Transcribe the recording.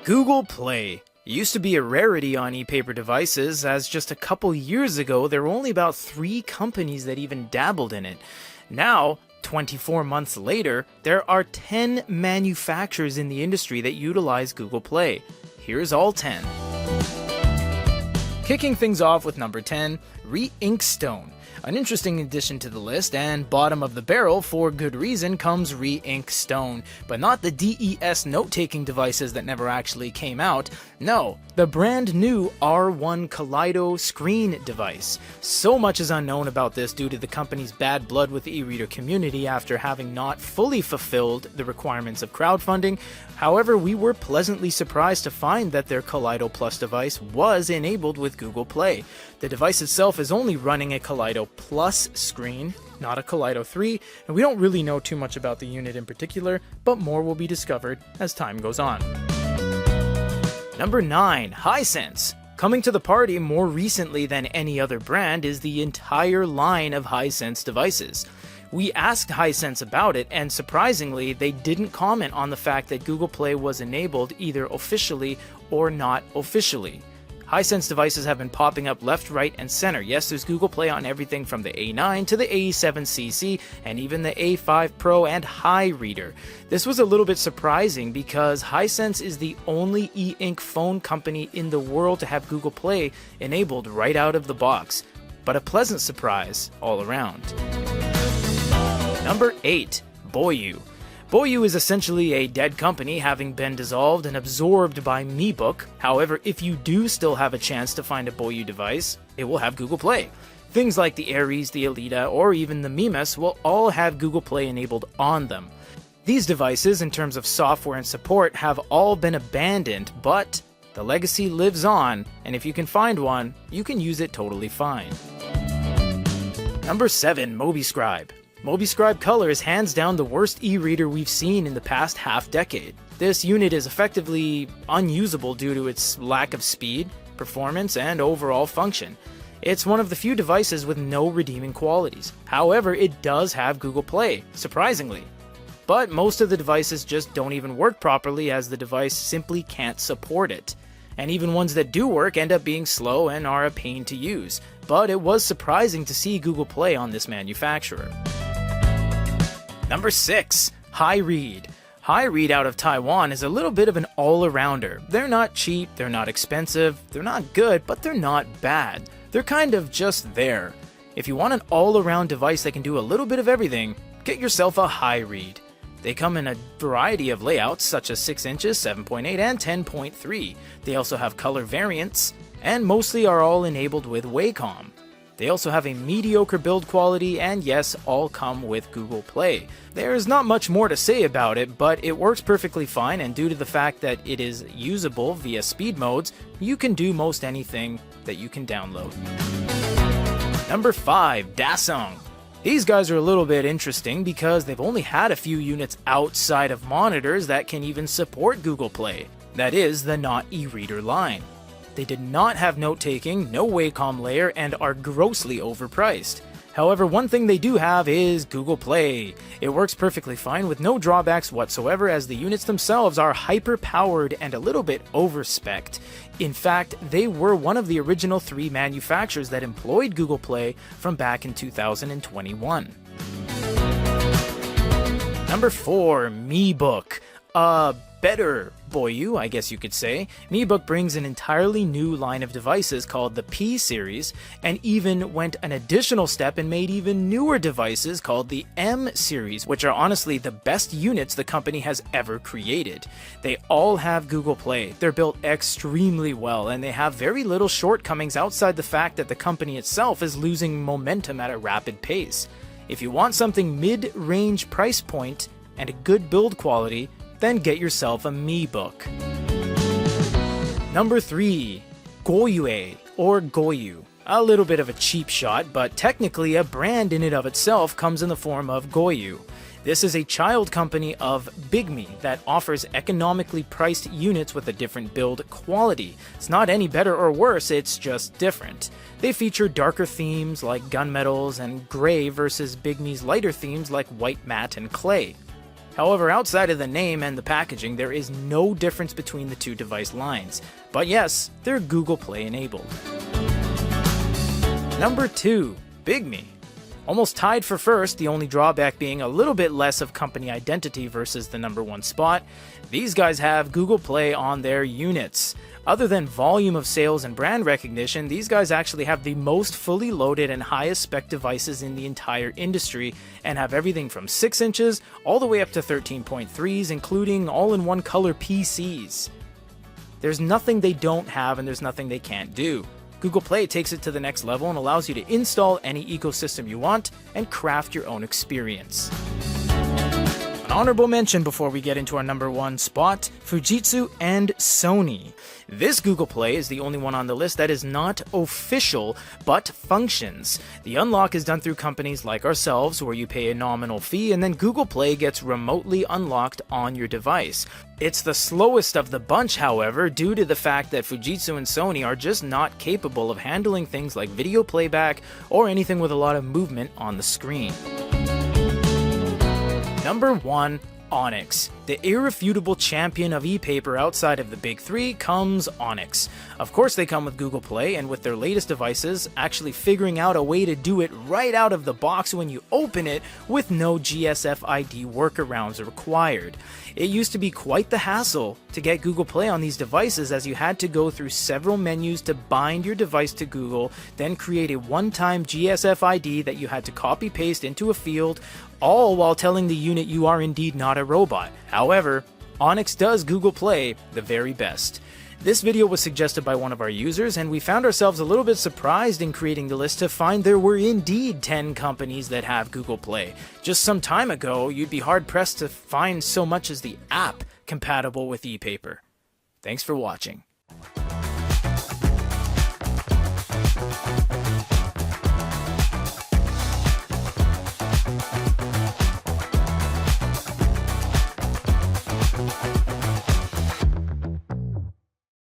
Google Play. It used to be a rarity on e-paper devices, as just a couple years ago there were only about 3 companies that even dabbled in it. Now, 24 months later, there are 10 manufacturers in the industry that utilize Google Play. Here's all 10. Kicking things off with number 10, ReInkstone. An interesting addition to the list, and bottom of the barrel for good reason comes ReInkstone, but not the DES note-taking devices that never actually came out. No, the brand new R1 Kaleido screen device. So much is unknown about this due to the company's bad blood with the e-reader community after having not fully fulfilled the requirements of crowdfunding. However, we were pleasantly surprised to find that their Kaleido Plus device was enabled with Google Play. The device itself is only running a Kaleido Plus screen, not a Kaleido 3, and we don't really know too much about the unit in particular, but more will be discovered as time goes on. Number 9, HighSense. Coming to the party more recently than any other brand is the entire line of HighSense devices. We asked HighSense about it, and surprisingly, they didn't comment on the fact that Google Play was enabled either officially or not officially. HighSense devices have been popping up left, right, and center. Yes, there's Google Play on everything from the A9 to the A7CC, and even the A5 Pro and Highreader. This was a little bit surprising because HighSense is the only e-ink phone company in the world to have Google Play enabled right out of the box. But a pleasant surprise all around. Number 8, Boyu. Boyu is essentially a dead company, having been dissolved and absorbed by MeBook. However, if you do still have a chance to find a Boyu device, it will have Google Play. Things like the Aries, the Elita, or even the Mimes will all have Google Play enabled on them. These devices, in terms of software and support, have all been abandoned, but the legacy lives on, and if you can find one, you can use it totally fine. Number 7, Mobiscribe. Mobiscribe Color is hands down the worst e-reader we've seen in the past half-decade. This unit is effectively unusable due to its lack of speed, performance, and overall function. It's one of the few devices with no redeeming qualities. However, it does have Google Play, surprisingly. But most of the devices just don't even work properly as the device simply can't support it. And even ones that do work end up being slow and are a pain to use. But it was surprising to see Google Play on this manufacturer. Number 6, Highread. Highread out of Taiwan is a little bit of an all-arounder. They're not cheap, they're not expensive, they're not good, but they're not bad. They're kind of just there. If you want an all-around device that can do a little bit of everything, get yourself a Highread. They come in a variety of layouts such as 6 inches, 7.8, and 10.3. They also have color variants, and mostly are all enabled with Wacom. They also have a mediocre build quality, and yes, all come with Google Play. There's not much more to say about it, but it works perfectly fine, and due to the fact that it is usable via speed modes, you can do most anything that you can download. Number 5, Dasong. These guys are a little bit interesting because they've only had a few units outside of monitors that can even support Google Play. That is, the not e-reader line. They did not have note-taking, no Wacom layer, and are grossly overpriced. However, one thing they do have is Google Play. It works perfectly fine with no drawbacks whatsoever, as the units themselves are hyper-powered and a little bit over-spec'd. In fact, they were one of the original 3 manufacturers that employed Google Play from back in 2021. Number 4, MeBook. Better Boyu, I guess you could say. MeBook brings an entirely new line of devices called the P series, and even went an additional step and made even newer devices called the M series, which are honestly the best units the company has ever created. They all have Google Play. They're built extremely well, and they have very little shortcomings outside the fact that the company itself is losing momentum at a rapid pace. If you want something mid-range price point and a good build quality, then get yourself a MeBook. Number 3, Goyu or Goyu. A little bit of a cheap shot, but technically a brand in and of itself comes in the form of Goyu. This is a child company of BigMe that offers economically priced units with a different build quality. It's not any better or worse, it's just different. They feature darker themes like gunmetals and gray versus BigMe's lighter themes like white matte and clay. However, outside of the name and the packaging, there is no difference between the two device lines. But yes, they're Google Play enabled. Number 2. BigMe. Almost tied for first, the only drawback being a little bit less of company identity versus the number 1 spot. These guys have Google Play on their units. Other than volume of sales and brand recognition, these guys actually have the most fully loaded and highest spec devices in the entire industry, and have everything from 6 inches all the way up to 13.3s, including all-in-one color PCs. There's nothing they don't have and there's nothing they can't do. Google Play takes it to the next level and allows you to install any ecosystem you want and craft your own experience. An honorable mention before we get into our number 1 spot, Fujitsu and Sony. This Google Play is the only one on the list that is not official, but functions. The unlock is done through companies like ourselves, where you pay a nominal fee, and then Google Play gets remotely unlocked on your device. It's the slowest of the bunch, however, due to the fact that Fujitsu and Sony are just not capable of handling things like video playback or anything with a lot of movement on the screen. Number 1. Onyx. The irrefutable champion of e-paper outside of the big 3 comes Onyx. Of course they come with Google Play, and with their latest devices actually figuring out a way to do it right out of the box when you open it with no GSF ID workarounds required. It used to be quite the hassle to get Google Play on these devices, as you had to go through several menus to bind your device to Google, then create a one-time GSF ID that you had to copy-paste into a field, all while telling the unit you are indeed not a robot. However, Onyx does Google Play the very best. This video was suggested by one of our users, and we found ourselves a little bit surprised in creating the list to find there were indeed 10 companies that have Google Play. Just some time ago, you'd be hard-pressed to find so much as the app compatible with e-paper. Thanks for watching.